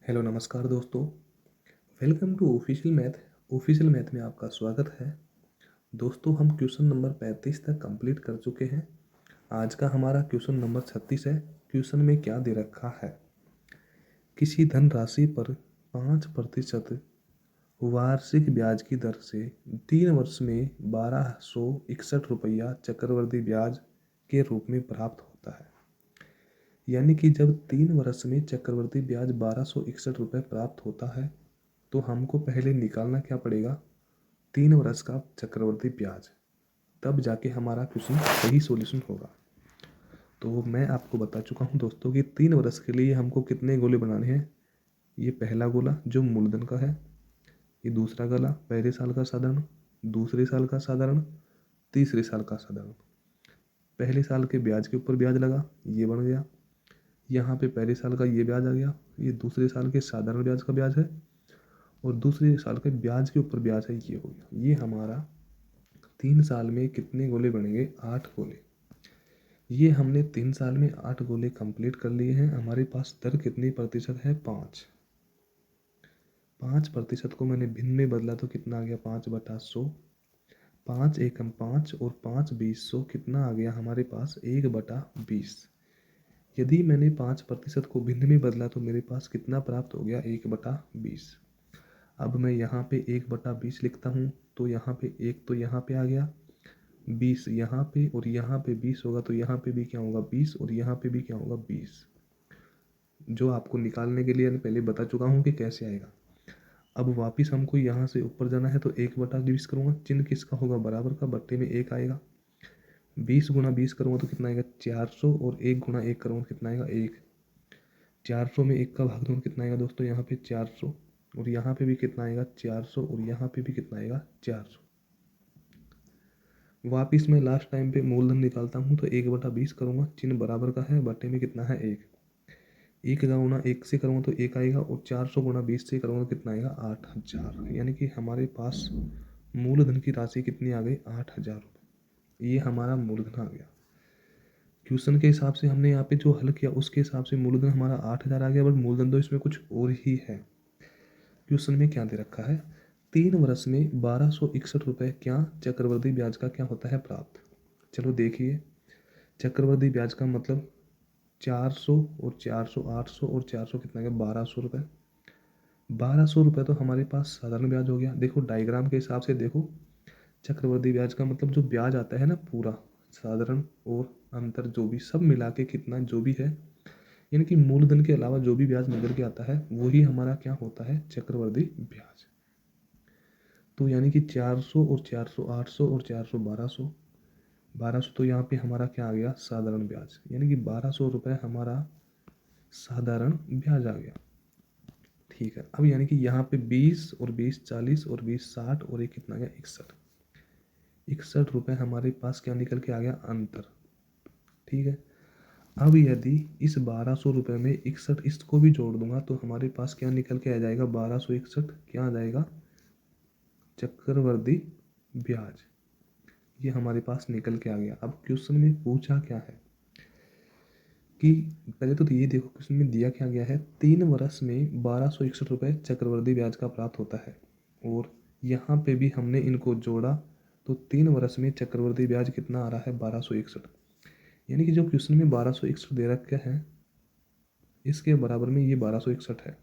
Hello नमस्कार दोस्तों। Welcome to official math में आपका स्वागत है। दोस्तों हम क्वेश्चन नंबर 35 तक कंप्लीट कर चुके हैं। आज का हमारा क्वेश्चन नंबर 36 है। क्वेश्चन में क्या दे रखा है? किसी धनराशि पर 5% वार्षिक ब्याज की दर से 3 वर्ष में 1261 रुपया चक्रवृद्धि ब्याज के रूप में प्राप्त होता है। यानी कि जब 3 वर्ष में चक्रवृद्धि ब्याज 1261 रुपये प्राप्त होता है तो हमको पहले निकालना क्या पड़ेगा? 3 वर्ष का चक्रवृद्धि ब्याज, तब जाके हमारा क्वेश्चन सही सॉल्यूशन होगा। तो मैं आपको बता चुका हूँ दोस्तों कि 3 वर्ष के लिए हमको कितने गोले बनाने हैं। ये पहला गोला जो मूलधन का है, ये दूसरा गोला पहले साल का साधारण, दूसरे साल का साधारण, तीसरे साल का साधारण। पहले साल के ब्याज के ऊपर ब्याज लगा, ये बन गया। यहाँ पे पहले साल का ये ब्याज आ गया, ये दूसरे साल के साधारण ब्याज का ब्याज है, और दूसरे साल के ब्याज के ऊपर ब्याज है, ये हो गया। ये हमारा 3 साल में कितने गोले बनेंगे? 8 गोले। ये हमने 3 साल में 8 गोले कंप्लीट कर लिए हैं। हमारे पास दर कितनी प्रतिशत है? 5। 5% को मैंने भिन्न में बदला तो कितना आ गया? 5/100। 5 एकम 5 और 5 20 कितना आ गया हमारे पास? 1/20। यदि मैंने 5% को भिन्न में बदला तो मेरे पास कितना प्राप्त हो गया? 1/20। अब मैं यहाँ पे 1/20 लिखता हूँ तो यहाँ पे 1 तो यहाँ पे आ गया, 20 यहाँ पे, और यहाँ पे 20 होगा तो यहाँ पे भी क्या होगा? 20, और यहाँ पे भी क्या होगा? 20। जो आपको निकालने के लिए पहले बता चुका हूँ कि कैसे आएगा। अब वापिस हमको यहाँ से ऊपर जाना है तो 1/20 करूँगा, चिन्ह किसका होगा? बराबर का, बट्टे में 1 आएगा। 20 गुणा 20 करूँगा तो कितना आएगा? 400, और 1 गुणा 1 करूँगा कितना आएगा? 1। 400 में 1 का भाग दूँगा कितना आएगा दोस्तों? यहाँ पे 400, और यहाँ पे भी कितना आएगा? 400, और यहाँ पे भी कितना आएगा? 400। वापिस मैं लास्ट टाइम पे मूलधन निकालता हूँ तो 1/20 करूँगा, चिन्ह बराबर का है, बट्टे में कितना है? 1। 1 का गुणा 1 से करूँगा तो 1 आएगा, और 400 गुणा 20 से करूँगा तो कितना आएगा? 8000। यानी कि हमारे पास मूलधन की राशि कितनी आ गई? 8000 रुपये। ये हमारा मूलधन आ गया। क्वेश्चन के हिसाब से हमने यहाँ पे जो हल किया उसके हिसाब से मूलधन हमारा 8000 आ गया, बट मूलधन तो इसमें कुछ और ही है। क्वेश्चन में क्या दे रखा है? 3 वर्ष में 1261 रुपये क्या चक्रवृद्धि ब्याज का क्या होता है? प्राप्त। चलो देखिए, चक्रवृद्धि ब्याज का मतलब 400 और 400, 800 और 400 कितना गया? 1200 रुपये। 1200 रुपये तो हमारे पास साधारण ब्याज हो गया। देखो डायग्राम के हिसाब से देखो, चक्रवृद्धि ब्याज का मतलब जो ब्याज आता है ना पूरा, साधारण और अंतर जो भी सब मिला के कितना जो भी है, यानी कि मूलधन के अलावा जो भी ब्याज निकल के आता है वही हमारा क्या होता है? चक्रवृद्धि ब्याज। तो यानी कि 400 और 400 800 और 400 1200। 1200 तो यहाँ पे हमारा क्या आ गया? साधारण ब्याज। यानी कि 1200 रुपये हमारा साधारण ब्याज आ गया। ठीक है। अब यानी कि यहाँ पे 20 और 20 40 और 20 60 और एक कितना गया? 61। 61 रुपये हमारे पास क्या निकल के आ गया? अंतर। ठीक है। अब यदि इस 1200 रुपये में 61 इसको भी जोड़ दूंगा तो हमारे पास क्या निकल के आ जाएगा? 1261 क्या आ जाएगा? चक्रवृद्धि ब्याज। ये हमारे पास निकल के आ गया। अब क्वेश्चन में पूछा क्या है कि पहले तो ये देखो क्वेश्चन में दिया क्या गया है? 3 वर्ष में 1261 रुपये चक्रवृद्धि ब्याज का प्राप्त होता है, और यहाँ पे भी हमने इनको जोड़ा तो 3 वर्ष में चक्रवृद्धि ब्याज कितना आ रहा है? 1261। यानी कि जो क्वेश्चन में 1261 दे रखा है इसके बराबर में ये 1261 है।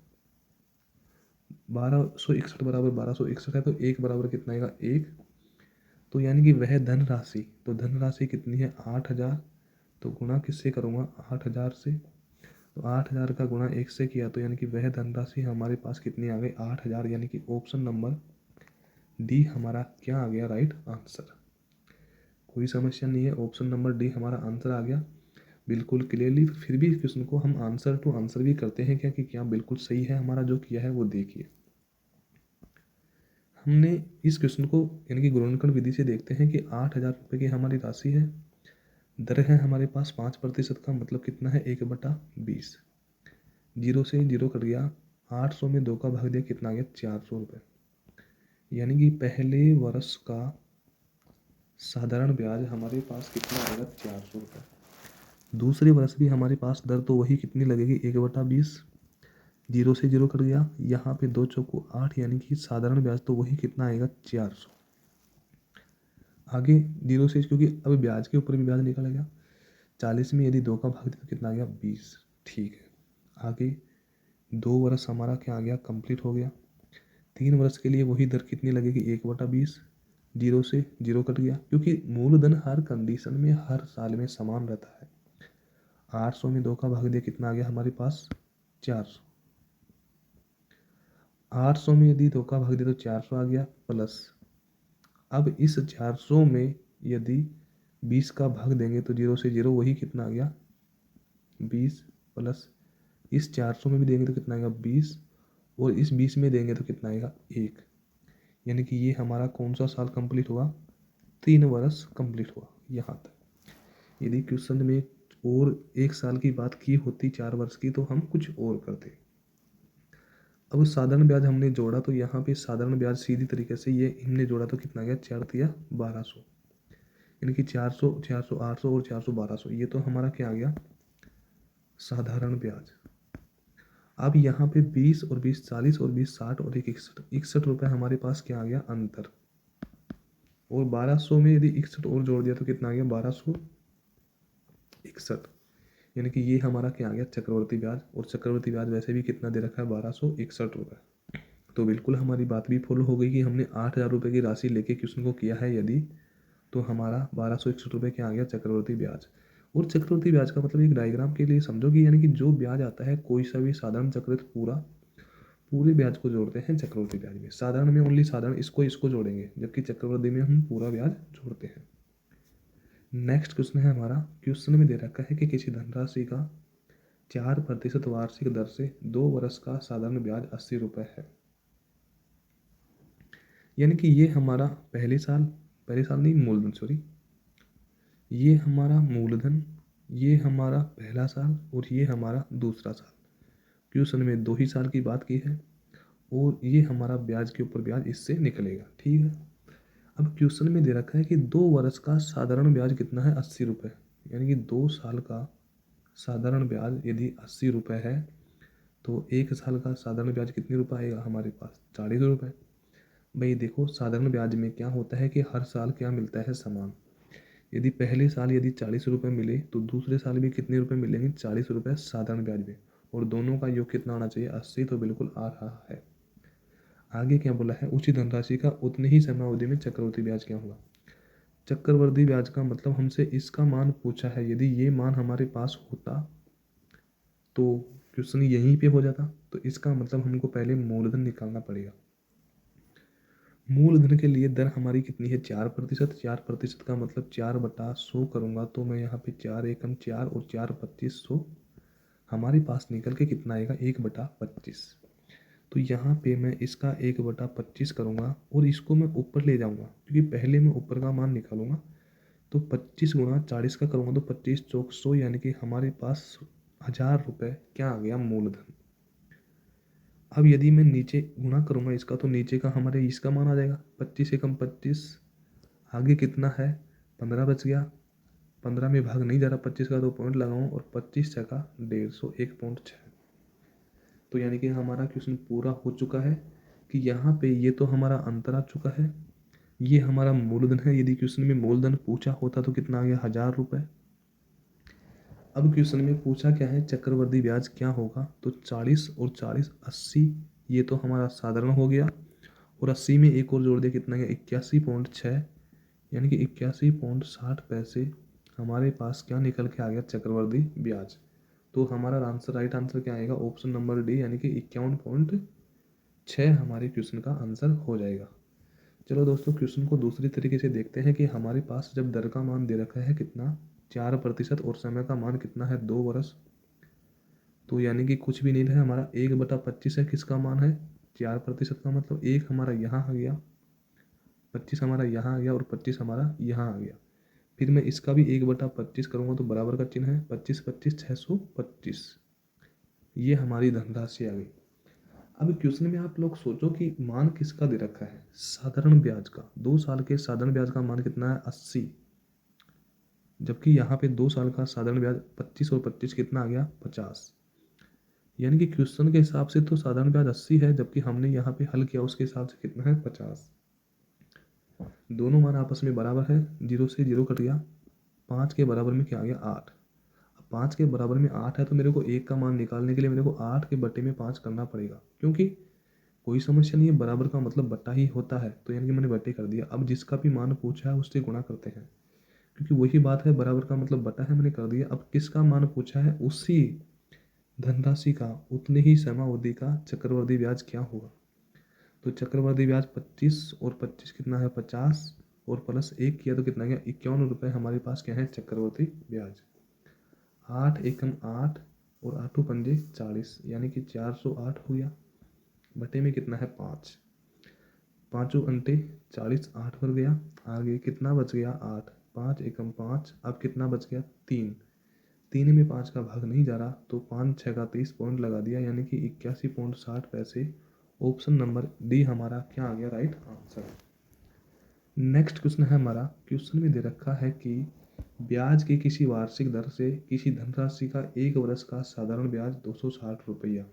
1261 बराबर 1261 है तो 1 बराबर कितना आएगा? 1। तो यानी कि वह धनराशि, तो धनराशि कितनी है? 8000। तो गुणा किससे करूँगा? 8000 से। तो 8000 का गुणा 1 से किया तो यानी कि वह धनराशि हमारे पास कितनी आ गई? 8000। यानी कि ऑप्शन नंबर डी हमारा क्या आ गया? Right answer. कोई समस्या नहीं है, ऑप्शन नंबर डी हमारा आंसर आ गया बिल्कुल क्लियरली। फिर भी इस क्वेश्चन को हम आंसर टू आंसर भी करते हैं क्या कि क्या बिल्कुल सही है हमारा जो किया है वो देखिए। हमने इस क्वेश्चन को यानी कि गुणनखंड विधि से देखते हैं कि 8000 रुपये की हमारी राशि है, दर है हमारे पास 5% का, मतलब कितना है? 1/20। 0 से 0 कट गया, 800 में 2 का भाग दिया कितना आ गया? 400 रुपये। यानी कि पहले वर्ष का साधारण ब्याज हमारे पास कितना आएगा? 400 रुपये। दूसरे वर्ष भी हमारे पास दर तो वही कितनी लगेगी? 1/20। जीरो से जीरो कट गया, यहाँ पे 2 चौको 8 यानी कि साधारण ब्याज तो वही कितना आएगा 400। आगे जीरो से, क्योंकि अब ब्याज के ऊपर भी ब्याज निकालेगा, 40 में यदि 2 का भाग दिया तो कितना आ गया 20। ठीक है, आगे 2 वर्ष हमारा क्या आ गया कंप्लीट हो गया। 3 वर्ष के लिए वही दर कितनी लगेगी 1/20। जीरो से जीरो कट गया, क्योंकि मूलधन हर कंडीशन में हर साल में समान रहता है। 800 में 2 का भाग दिया कितना आ गया हमारे पास 400। 800 में यदि 2 का भाग दिया तो 400 आ गया प्लस, अब इस 400 में यदि 20 का भाग देंगे तो जीरो से जीरो वही कितना आ गया 20 प्लस, इस 400 में भी देंगे तो कितना आएगा 20 और इस 20 में देंगे तो कितना आएगा 1। यानी कि ये हमारा कौन सा साल कंप्लीट हुआ 3 वर्ष कंप्लीट हुआ यहाँ तक। यदि क्वेश्चन में और 1 साल की बात की होती 4 वर्ष की तो हम कुछ और करते। अब साधारण ब्याज हमने जोड़ा तो यहाँ पे साधारण ब्याज सीधी तरीके से ये हमने जोड़ा तो कितना गया 4 तिया 1200, यानी कि 400 400 800 और 400 1200, ये तो हमारा क्या आ गया साधारण ब्याज। अब यहाँ पे 20 और 20 40 और 20 60 और 61 रुपये हमारे पास क्या आ गया अंतर, और 1200 में यदि 61 और जोड़ दिया तो कितना आ गया 1261, यानी कि ये हमारा क्या आ गया चक्रवर्ती ब्याज। और चक्रवर्ती ब्याज वैसे भी कितना दे रखा है 1261 रुपये। तो बिल्कुल हमारी बात भी फॉलो हो गई कि हमने 8000 रुपये की राशि लेके क्वेश्चन को किया है यदि, तो हमारा 1261 रुपये क्या आ गया चक्रवर्ती ब्याज। और चक्रवर्ती ब्याज का मतलब एक डायग्राम के लिए समझो कि यानी कि जो ब्याज आता है कोई सा भी साधारण चक्रवृद्धि पूरे ब्याज को जोड़ते हैं चक्रवर्ती ब्याज में। साधारण में ओनली साधारण इसको जोड़ेंगे, जबकि चक्रवृद्धि में हम पूरा ब्याज जोड़ते हैं। नेक्स्ट क्वेश्चन है हमारा, क्वेश्चन में दे रखा है कि किसी धनराशि का 4% वार्षिक दर से 2 वर्ष का साधारण ब्याज 80 रुपये है। यानी कि ये हमारा पहले साल नहीं मूलधन, सॉरी, ये हमारा मूलधन, ये हमारा पहला साल और ये हमारा दूसरा साल। क्वेश्चन में 2 ही साल की बात की है और ये हमारा ब्याज के ऊपर ब्याज इससे निकलेगा। ठीक है, अब क्वेश्चन में दे रखा है कि 2 वर्ष का साधारण ब्याज कितना है 80 रुपये, यानी कि 2 साल का साधारण ब्याज यदि 80 रुपये है तो 1 साल का साधारण ब्याज कितने रुपये आएगा हमारे पास 40 रुपये। भाई देखो साधारण ब्याज में क्या होता है कि हर साल क्या मिलता है समान। यदि पहले साल यदि 40 रुपये मिले तो दूसरे साल भी कितने रुपये मिलेंगे 40 रुपये साधारण ब्याज में, और दोनों का योग कितना आना चाहिए 80, तो बिल्कुल आ रहा है। आगे क्या बोला है, उचित धनराशि का उतनी ही समयावधि में चक्रवृद्धि ब्याज क्या होगा। चक्रवृद्धि ब्याज का मतलब हमसे इसका मान पूछा है, यदि ये मान हमारे पास होता तो क्वेश्चन यहीं पे हो जाता, तो इसका मतलब हमको पहले मूलधन निकालना पड़ेगा। मूलधन के लिए दर हमारी कितनी है 4%। 4% का मतलब 4/100 करूँगा तो मैं यहाँ पे 4 एकम 4 और 4 2500 हमारे पास निकल के कितना आएगा 1/25। तो यहाँ पे मैं इसका 1/25 करूँगा और इसको मैं ऊपर ले जाऊँगा, क्योंकि पहले मैं ऊपर का मान निकालूंगा। तो 25 गुणा 40 का करूँगा तो 25 चौक 100, यानी कि हमारे पास 1000 रुपये क्या आ गया मूलधन। अब यदि मैं नीचे गुणा करूँगा इसका तो नीचे का हमारे इसका मान आ जाएगा 25 एकम 25, आगे कितना है 15 बच गया, 15 में भाग नहीं जा रहा 25 का तो पॉइंट लगाऊँ और 25 छका 150 1.6। तो यानी कि हमारा क्वेश्चन पूरा हो चुका है कि यहाँ पे ये तो हमारा अंतर आ चुका है, ये हमारा मूलधन है। यदि क्वेश्चन में मूलधन पूछा होता तो कितना आ गया 1000 रुपये। अब क्वेश्चन में पूछा क्या है चक्रवृद्धि ब्याज क्या होगा, तो 40 और 40 80, ये तो हमारा साधारण हो गया, और 80 में एक और जोड़ दिया कितना गया 81.6, यानी कि 81.60 पैसे हमारे पास क्या निकल के आ गया चक्रवृद्धि ब्याज। तो हमारा आंसर राइट आंसर क्या आएगा ऑप्शन नंबर डी, यानी कि 51.6 हमारे क्वेश्चन का आंसर हो जाएगा। चलो दोस्तों क्वेश्चन को दूसरी तरीके से देखते हैं कि हमारे पास जब दर का मान दे रखा है कितना 4% और समय का मान कितना है 2 वर्ष, तो यानी कि कुछ भी नहीं है हमारा 1/25 है, किसका मान है 4% का, मतलब 1 हमारा यहाँ आ गया, 25 हमारा यहाँ आ गया और 25 हमारा यहाँ आ गया। फिर मैं इसका भी 1/25 करूँगा तो बराबर का चिन्ह है 25 25 625, ये हमारी धनराशि आ गई। अब क्वेश्चन में आप लोग सोचो कि मान किसका दे रखा है साधारण ब्याज का। 2 साल के साधारण ब्याज का मान कितना है 80, जबकि यहाँ पे 2 साल का साधारण ब्याज 25 और 25 कितना आ गया 50। यानी कि क्वेश्चन के हिसाब से तो साधारण ब्याज 80 है, जबकि हमने यहाँ पे हल किया उसके हिसाब से कितना है 50। दोनों मान आपस में बराबर है, 0 से 0 कट गया, 5 के बराबर में क्या आ गया 8। अब 5 के बराबर में 8 है तो मेरे को 1 का मान निकालने के लिए मेरे को 8 के बट्टे में 5 करना पड़ेगा, क्योंकि कोई समस्या नहीं है, बराबर का मतलब बट्टा ही होता है, तो यानी कि मैंने बट्टे कर दिया। अब जिसका भी मान पूछा है उससे गुणा करते हैं, क्योंकि वही बात है, बराबर का मतलब बट्टा है, मैंने कर दिया। अब किसका मान पूछा है, उसी धनराशि का उतने ही समयावधि का चक्रवृद्धि ब्याज क्या होगा। तो चक्रवृद्धि ब्याज 25 और 25 कितना है 50, और प्लस 1 किया तो कितना गया 51 रुपये हमारे पास क्या है चक्रवृद्धि ब्याज। 8 एकम 8 और 8 पंजे 40, यानी कि 408 हो गया, बटे में कितना है 5, पाँचों अंटे 40, 8 पर गया, आगे कितना बच गया 8, 5 एकम 5, अब कितना बच गया 3, 3 में 5 का भाग नहीं जा रहा, तो 5 6 का 30 पॉइंट लगा दिया, यानी कि 81.60 ऑप्शन नंबर डी हमारा क्या आ गया राइट आंसर। नेक्स्ट क्वेश्चन है हमारा, क्वेश्चन में दे रखा है कि ब्याज की किसी वार्षिक दर से किसी धनराशि का 1 वर्ष का साधारण ब्याज 260 रुपया,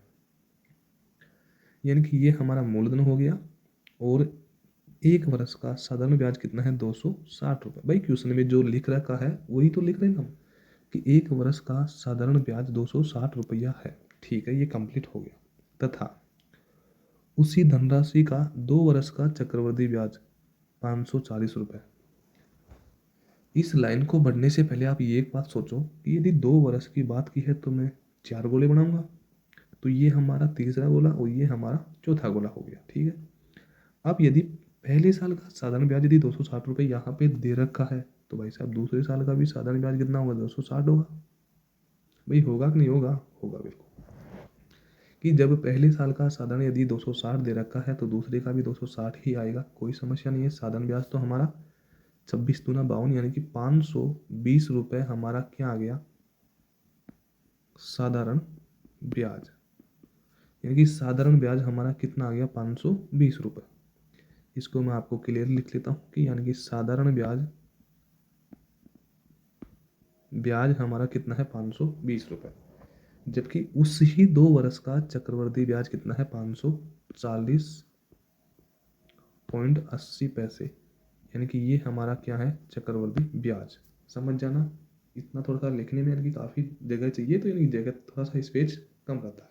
यानी कि ये हमारा मूलधन हो गया, और 1 वर्ष का साधारण ब्याज कितना है 260 रुपये। भाई क्वेश्चन में जो लिख रखा है वही तो लिख रहे हैं हम, कि 1 वर्ष का साधारण ब्याज 260 रुपया है, ठीक है, ये कंप्लीट हो गया। तथा उसी धनराशि का 2 वर्ष का चक्रवृद्धि ब्याज 540 रुपये। इस लाइन को बढ़ने से पहले आप ये एक बात सोचो कि यदि 2 वर्ष की बात की है तो मैं 4 गोले बनाऊंगा, तो ये हमारा तीसरा गोला और ये हमारा चौथा गोला हो गया, ठीक है। अब यदि पहले साल का साधारण ब्याज यदि 260 रुपये यहाँ पे दे रखा है, तो भाई साहब दूसरे साल का भी साधारण ब्याज कितना होगा 260 होगा। भाई होगा कि नहीं होगा, होगा बिल्कुल, कि जब पहले साल का साधारण यदि 260 दे रखा है तो दूसरे का भी 260 ही आएगा, कोई समस्या नहीं है। साधारण ब्याज तो हमारा 26 दूना 52, यानी कि 520 रुपये हमारा क्या आ गया साधारण ब्याज, यानी कि साधारण ब्याज हमारा कितना आ गया 520 रुपये। इसको मैं आपको क्लियर लिख लेता हूँ कि यानी कि साधारण ब्याज हमारा कितना है 520 रुपये, जबकि उस ही 2 वर्ष का चक्रवृद्धि ब्याज कितना है 540.80 यानी कि ये हमारा क्या है चक्रवृद्धि ब्याज। समझ जाना, इतना थोड़ा सा लिखने में यानी कि काफ़ी जगह चाहिए, तो यानी जगह थोड़ा सा स्पेस कम रहता है।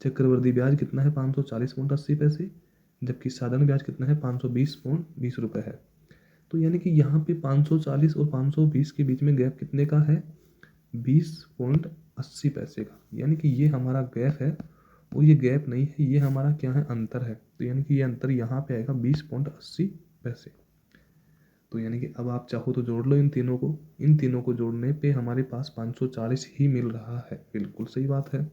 चक्रवृद्धि ब्याज कितना है 540.80, जबकि साधारण ब्याज कितना है 520.20 रुपये है। तो यानी कि यहाँ पे 540 और 520 के बीच में गैप कितने का है 20.80 का, यानी कि ये हमारा गैप है, और ये गैप नहीं है, ये हमारा क्या है अंतर है। तो यानी कि ये अंतर यहाँ पे आएगा 20.80। तो यानी कि अब आप चाहो तो जोड़ लो इन तीनों को जोड़ने पे हमारे पास 540 ही मिल रहा है, बिल्कुल सही बात है।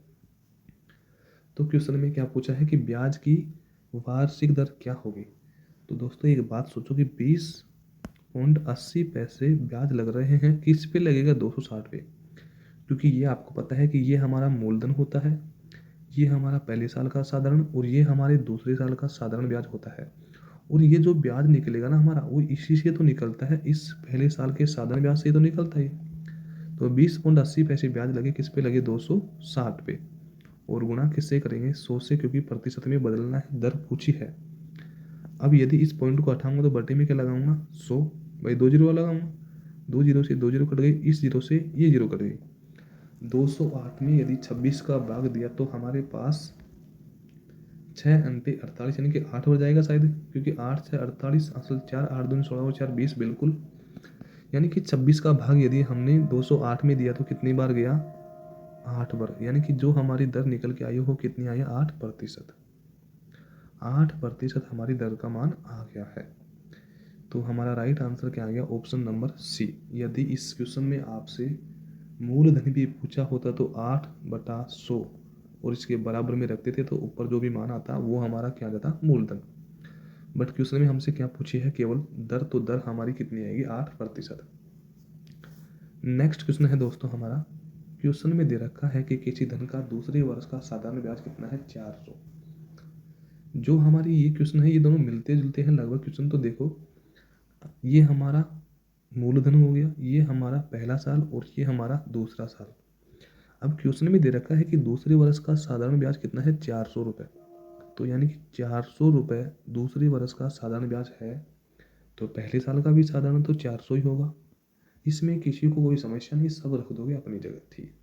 तो क्वेश्चन में क्या पूछा है कि ब्याज की वार्षिक दर क्या होगी। तो दोस्तों एक बात सोचो कि 20.80 ब्याज लग रहे हैं, किस पे लगेगा 260 पे, क्योंकि ये आपको पता है कि ये हमारा मूलधन होता है, ये हमारा पहले साल का साधारण और ये हमारे दूसरे साल का साधारण ब्याज होता है, और ये जो ब्याज निकलेगा ना हमारा वो इसी से तो निकलता है, इस पहले साल के साधारण ब्याज से तो निकलता है। तो 20.80 ब्याज लगे किस पे लगे 260 पे, और गुणा किससे करेंगे 100 से, क्योंकि प्रतिशत में बदलना है, दर पूछी है। अब यदि इस पॉइंट को हटाऊंगा तो बटे में क्या लगाऊंगा 100, भाई 2 जीरो लगाऊंगा, 2 जीरो से 2 जीरो कट गई, इस जीरो से ये जीरो कट गई। 208 में यदि 26 का भाग दिया तो हमारे पास 6 अंटे 48, यानी कि 8 हो जाएगा शायद, क्योंकि 8 6 48, असल 4 8 दूनी 16 और 4 20 बिल्कुल, यानी कि 26 का भाग यदि हमने 208 में दिया तो कितनी बार गया 8 बार, यानी कि जो हमारी दर निकल के आई हो कितनी आई 8%। 8% हमारी दर का मान आ गया है। तो हमारा राइट आंसर क्या आ गया ऑप्शन नंबर सी। यदि इस क्वेश्चन में आपसे मूलधन भी पूछा होता तो 8/100 और इसके बराबर में रखते थे, तो ऊपर जो भी मान आता वो हमारा क्या जाता मूलधन। बट क्वेश्चन में हमसे क्या पूछी है केवल दर, तो दर हमारी कितनी आएगी 8%। नेक्स्ट क्वेश्चन है दोस्तों हमारा, क्वेश्चन में दे रखा है कि किसी धन का दूसरे वर्ष का साधारण ब्याज कितना है 400। जो हमारी ये क्वेश्चन है ये दोनों मिलते जुलते हैं लगभग। क्वेश्चन तो देखो, ये हमारा मूलधन हो गया, ये हमारा पहला साल और ये हमारा दूसरा साल। अब क्वेश्चन में दे रखा है कि दूसरे वर्ष का साधारण ब्याज कितना है, 400 रुपये। तो यानी कि 400 रुपये दूसरे वर्ष का साधारण ब्याज है, तो पहले साल का भी साधारण तो 400 ही होगा। इसमें किसी को कोई समस्या नहीं, सब रख दोगे अपनी जगह, ठीक।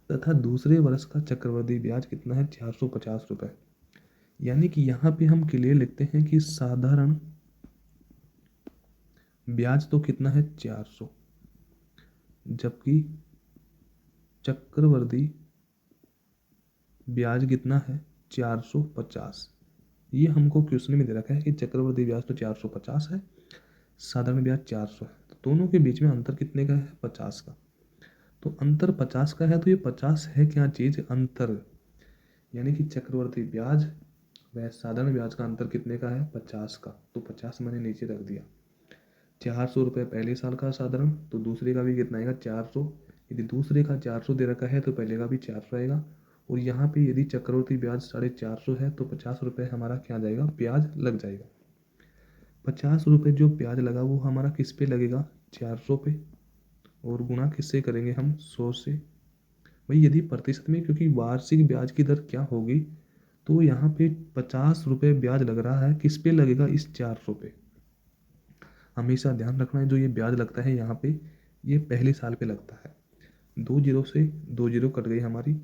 तथा दूसरे वर्ष का चक्रवृद्धि ब्याज कितना है, 450 रुपये। यानी कि यहाँ पे हम क्लियर लिखते हैं कि साधारण ब्याज तो कितना है, 400, जबकि चक्रवृद्धि ब्याज कितना है, 450। ये हमको क्वेश्चन में दे रखा है कि चक्रवृद्धि ब्याज तो 450 है, साधारण ब्याज 400 है, तो दोनों के बीच में अंतर कितने का है, 50 का। तो अंतर 50 का है, तो ये 50 है क्या चीज़, अंतर। यानी कि चक्रवृद्धि ब्याज व साधारण ब्याज का अंतर कितने का है, 50 का। तो 50 मैंने नीचे रख दिया। 400 रुपये पहले साल का साधारण, तो दूसरे का भी कितना आएगा, 400। यदि दूसरे का 400 दे रखा है तो पहले का भी 400 आएगा। और यहाँ पे यदि चक्रवृद्धि ब्याज 450 है तो 50 रुपये हमारा क्या जाएगा, ब्याज लग जाएगा। 50 रुपये जो ब्याज लगा वो हमारा किस पे लगेगा, 400 पे, और गुणा किससे करेंगे हम, 100 से। भाई यदि प्रतिशत में, क्योंकि वार्षिक ब्याज की दर क्या होगी, तो यहाँ पे 50 रुपये ब्याज लग रहा है, किस पे लगेगा, इस 400 पे। हमेशा ध्यान रखना है जो ये ब्याज लगता है यहाँ पे, ये पहले साल पे लगता है। 2 जीरो से 2 जीरो कट गई हमारी,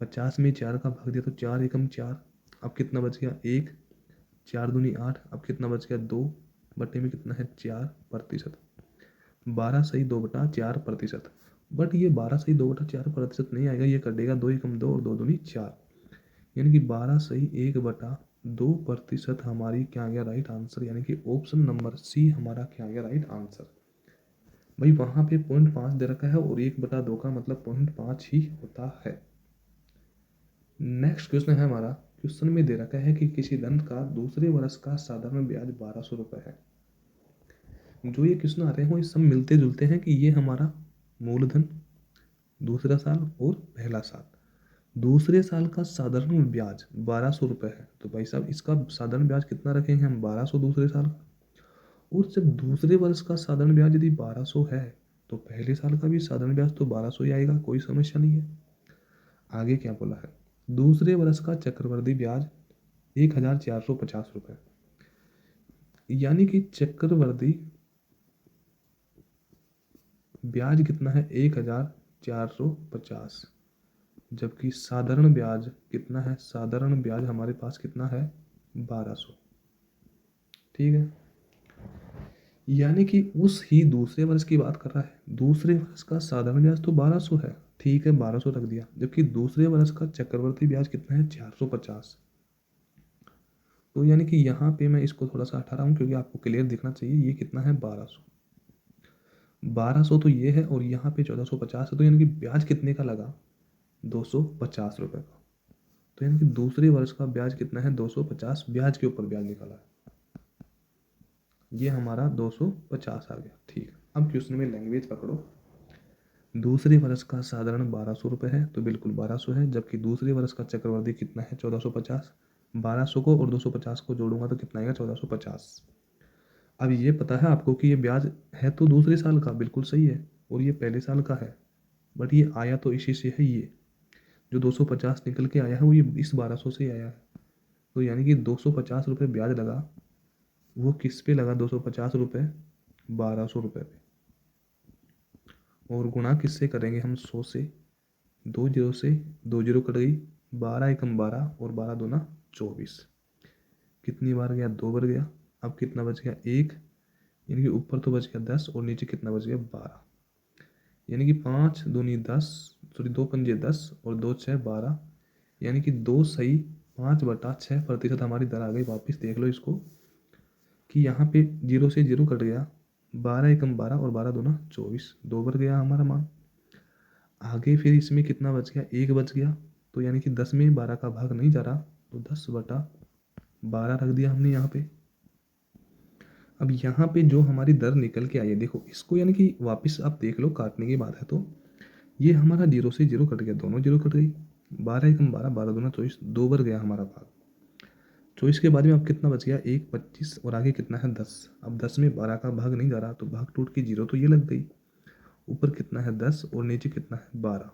50 में 4 का भाग दिया तो 4 एकम 4, अब कितना बच गया, 1, 4 दूनी 8, अब कितना बच गया, 2 बटे में कितना है, 4%। 12 सही 2/4%। बट ये 12 सही 2/4% नहीं आएगा, ये कटेगा 2 एकम 2 और 2 दूनी 4, यानी कि 12 सही 1/2% हमारी क्या आ गया, राइट आंसर। यानी कि ऑप्शन नंबर सी हमारा क्या आ गया, राइट आंसर। भाई वहाँ पे 0.5 दे रखा है और 1/2 का मतलब 0.5 ही होता है। नेक्स्ट क्वेश्चन है हमारा, क्वेश्चन में दे रखा है कि किसी धन का दूसरे वर्ष का साधारण ब्याज 1200 रुपये है। जो ये क्वेश्चन आ रहे हैं वो सब मिलते जुलते हैं कि ये हमारा मूलधन, दूसरा साल और पहला साल। दूसरे साल का साधारण ब्याज 1200 रुपये है, तो भाई साहब इसका साधारण ब्याज कितना रखेंगे हम, 1200 दूसरे साल का। और जब दूसरे वर्ष का साधारण ब्याज यदि 1200 है, तो पहले साल का भी साधारण ब्याज तो 1200 ही आएगा, कोई समस्या नहीं है। आगे क्या बोला है, दूसरे वर्ष का चक्रवृद्धि ब्याज 1450 रुपये। यानी कि चक्रवृद्धि ब्याज कितना है, 1450, जबकि साधारण ब्याज कितना है, साधारण ब्याज हमारे पास कितना है, 1200। ठीक है, यानी कि उस ही दूसरे वर्ष की बात कर रहा है, दूसरे वर्ष का साधारण ब्याज तो 1200 है, ठीक है 1200 रख दिया, जबकि दूसरे वर्ष का चक्रवृद्धि ब्याज कितना है, 450। तो यानी कि यहाँ पे मैं इसको थोड़ा सा हटा रहा हूँ क्योंकि आपको क्लियर दिखना चाहिए, ये कितना है, 1200। 1200 तो ये है और यहाँ पे 1450 है, तो यानी कि ब्याज कितने का लगा, 250 रुपये का। तो यानी कि दूसरे वर्ष का ब्याज कितना है, 250, ब्याज के ऊपर ब्याज निकाला है, ये हमारा 250 आ गया। ठीक, अब क्वेश्चन में लैंग्वेज पकड़ो। दूसरे वर्ष का साधारण 1200 रुपये है, तो बिल्कुल 1200 है, जबकि दूसरे वर्ष का चक्रवृद्धि कितना है, 1450। 1200 को और 250 को जोड़ूंगा तो कितना आएगा, 1450। अब ये पता है आपको कि ये ब्याज है तो दूसरे साल का, बिल्कुल सही है, और ये पहले साल का है, बट ये आया तो इसी से है, ये जो 250 निकल के आया है वो ये इस 1200 से आया है। तो यानी कि 250 रुपये ब्याज लगा, वो किस पे लगा, 250 रुपये 1200 रुपये पे, और गुणा किससे करेंगे हम, 100 से। 2 जीरो से 2 जीरो कट गई, 12 एकम 12 और 12 दूना 24, कितनी बार गया, 2 बार गया। अब कितना बच गया, 1, यानी कि ऊपर तो बच गया 10 और नीचे कितना बच गया, 12, यानी कि 5 दूनी 10, सॉरी 2 पंजे 10 और 2 6 12, यानी कि 2 सही 5/6% हमारी दर आ गई। वापस देख लो इसको कि यहाँ पे 0 से 0 कट गया, 12 एकम 12 और 12 दूना 24, 2 बार गया हमारा मान। आगे फिर इसमें कितना बच गया, 1 बच गया, तो यानी कि 10 में 12 का भाग नहीं जा रहा, तो 10/12 रख दिया हमने यहाँ पे। अब यहाँ पे जो हमारी दर निकल के आई है, देखो इसको, यानी कि वापस आप देख लो, काटने की बात है तो ये हमारा 0 से 0 कट गया, दोनों 0 कट गई, 12 एकम 12, 12 दूना 24, 2 बार गया हमारा भाग। 24 के बाद में अब कितना बच गया, 1 25 और आगे कितना है, 10। अब 10 में 12 का भाग नहीं जा रहा, तो भाग टूट के 0 तो ये लग गई, ऊपर कितना है 10 और नीचे कितना है 12।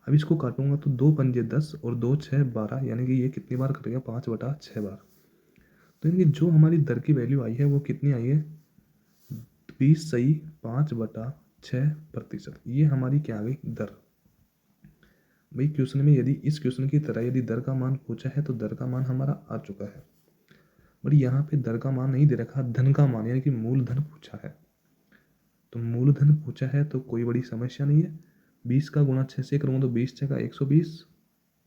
अब इसको काटूंगा तो 2 पंजे 10 और 2 6 12, यानी कि ये कितनी बार कटेगा, 5/6 बार। तो यानी कि जो हमारी दर की वैल्यू आई है वो कितनी आई है, 20 सही 5/6%। ये हमारी क्या आ गई, दर। भाई क्वेश्चन में यदि इस क्वेश्चन की तरह यदि दर का मान पूछा है तो दर का मान हमारा आ चुका है, बट यहाँ पे दर का मान नहीं दे रखा, धन का मान यानी कि मूलधन पूछा है। तो मूलधन पूछा है तो कोई बड़ी समस्या नहीं है। 20 का गुणा 6 से करूँगा तो 20 6 का 120,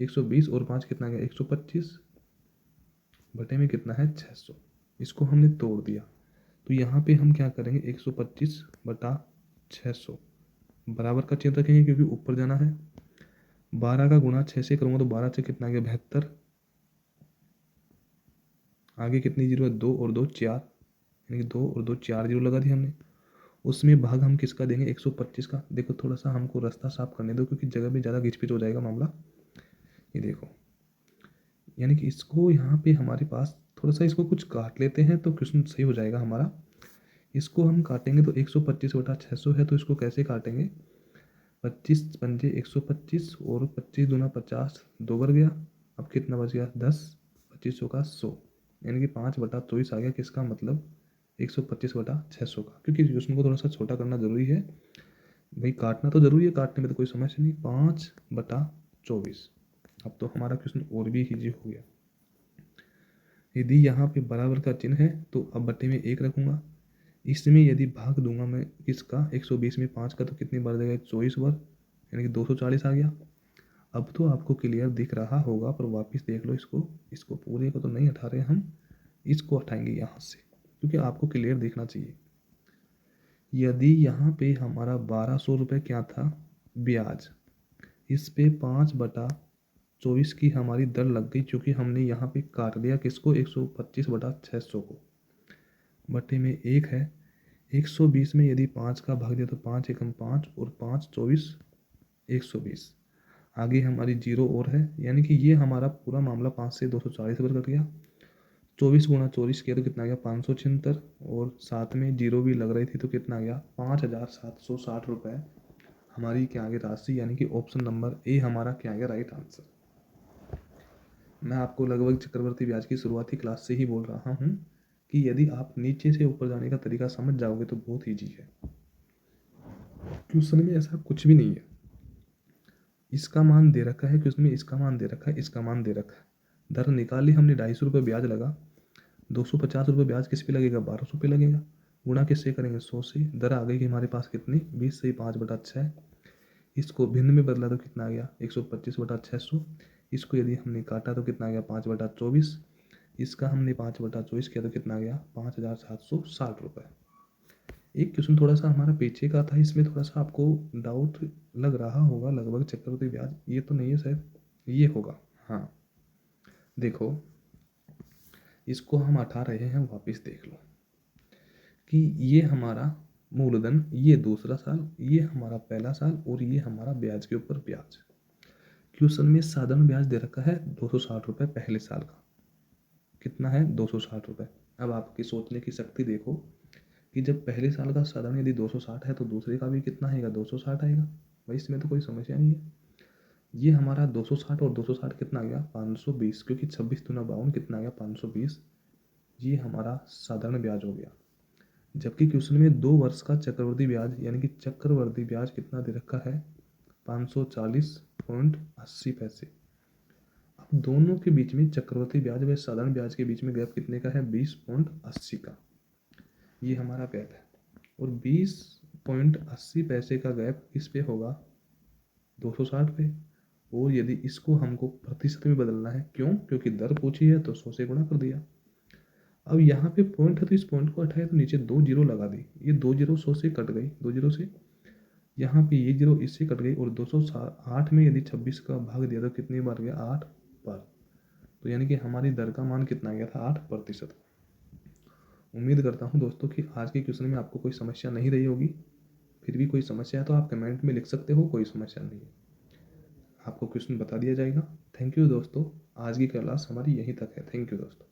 120 और 5 कितना गया 125, बटे में कितना है 600। इसको हमने तोड़ दिया तो यहाँ पे हम क्या करेंगे, 125/600 बराबर का चिन्ह रखेंगे क्योंकि ऊपर जाना है। 12 का गुणा 6 से करूँगा तो 12 से कितना गया 72, आगे कितनी जीरो है 2 और 2 4, यानी कि 2 और 2 4 जीरो लगा दिया हमने। उसमें भाग हम किसका देंगे 125 का। देखो थोड़ा सा हमको रास्ता साफ करने दो क्योंकि जगह में ज़्यादा घिचपिच हो जाएगा मामला। ये देखो, यानी कि इसको यहाँ पे हमारे पास थोड़ा सा इसको कुछ काट लेते हैं तो क्वेश्चन सही हो जाएगा हमारा। इसको हम काटेंगे तो 125/600 है, तो इसको कैसे काटेंगे, 25 पंजे 125 और 25 दूना 50, 2 बार गया। अब कितना बच गया 10, 2500 का 100, यानी कि 5/24 आ गया। किसका मतलब 125/600 का, क्योंकि क्वेश्चन को थोड़ा सा छोटा करना जरूरी है। भाई काटना तो जरूरी है, काटने में तो कोई समस्या नहीं। 5/24। अब तो हमारा क्वेश्चन और भी इजी हो गया। यदि यहाँ पे बराबर का चिन्ह है तो अब बटे में 1 रखूँगा। इसमें यदि भाग दूंगा मैं किसका 120 में 5 का तो कितनी बार देगा 24 बार, यानी कि 240 आ गया। अब तो आपको क्लियर दिख रहा होगा, पर वापस देख लो इसको, इसको पूरे को तो नहीं हटा रहे हम, इसको हटाएंगे यहाँ से क्योंकि आपको क्लियर दिखना चाहिए। यदि यहाँ पे हमारा 1200 रुपये क्या था ब्याज, इस पे 5/24 की हमारी दर लग गई क्योंकि हमने यहाँ पे काट दिया किसको 125/600 को, बटे में 1 है। 120 में यदि 5 का भाग दिया तो 5 एकम 5 और 5 24 120, आगे हमारी जीरो और है, यानी कि ये हमारा पूरा मामला 5 से 240 पर कट गया। 24 गुणा 24 किया तो कितना गया 576, और साथ में जीरो भी लग रही थी तो कितना गया 5760 रुपये हमारी क्या आगे राशि, यानी कि ऑप्शन नंबर ए हमारा क्या आएगा राइट आंसर। मैं आपको लगभग चक्रवर्ती ब्याज की शुरुआती क्लास से ही बोल रहा हूँ कि यदि आप नीचे से ऊपर जाने का तरीका समझ जाओगे तो बहुत ईजी है। क्वेश्चन में ऐसा कुछ भी नहीं है, इसका मान दे रखा है क्वेश्चन में, इसका मान दे रखा है, इसका मान दे रखा है। दर निकाली हमने 250 रुपये ब्याज लगा, 250 रुपये ब्याज किस पे लगेगा 1200 पे लगेगा, गुणा किससे करेंगे 100 से। दर आ गई कि हमारे पास कितनी 20 से 5/6, इसको भिन्न में बदला तो कितना आ गया 125/600। इसको यदि हमने काटा तो कितना आ गया 5/24, इसका हमने 5/24 किया तो कितना आ गया 5760 रुपये। एक क्वेश्चन थोड़ा सा हमारा पीछे का था, इसमें थोड़ा सा आपको डाउट लग रहा होगा, लगभग चक्रवृद्धि ब्याज ये तो नहीं है शायद, ये होगा। हाँ देखो, इसको हम हटा रहे हैं, वापस देख लो कि ये हमारा मूलधन, ये दूसरा साल, ये हमारा पहला साल और ये हमारा ब्याज के ऊपर ब्याज। क्वेश्चन में साधारण ब्याज दे रखा है 260 रुपये पहले साल का, कितना है 260 रुपये। अब आपकी सोचने की शक्ति देखो कि जब पहले साल का साधारण यदि 260 है तो दूसरे का भी कितना आएगा 260 आएगा। भाई इसमें तो कोई समस्या नहीं है। ये हमारा 260 और 260 कितना आ गया 520, क्योंकि 26 दूना 52 कितना आ गया 520। ये हमारा साधारण ब्याज हो गया। जबकि क्वेश्चन में 2 वर्ष का चक्रवृद्धि ब्याज, यानी कि चक्रवृद्धि ब्याज कितना दे रखा है 540.80 पैसे। अब दोनों के बीच में चक्रवृद्धि ब्याज व साधारण ब्याज के बीच में गैप कितने का है 20.80 का, ये हमारा गैप है। और 20.80 पैसे का गैप किस पे होगा 260 पे। और यदि इसको हमको प्रतिशत में बदलना है, क्यों, क्योंकि दर पूछी है तो 100 से गुणा कर दिया। अब यहाँ पे पॉइंट है तो इस पॉइंट को हटाए तो नीचे 2 जीरो लगा दी, ये 2 जीरो 100 से कट गई, 2 जीरो से यहाँ पे ये जीरो इससे कट गई, और 208 में यदि 26 का भाग दिया तो कितनी बार गया 8 बार। तो यानी कि हमारी दर का मान कितना गया था 8%। उम्मीद करता हूँ दोस्तों कि आज के क्वेश्चन में आपको कोई समस्या नहीं रही होगी। फिर भी कोई समस्या है तो आप कमेंट में लिख सकते हो, कोई समस्या नहीं है, आपको क्वेश्चन बता दिया जाएगा। थैंक यू दोस्तों, आज की क्लास हमारी यहीं तक है। थैंक यू दोस्तों।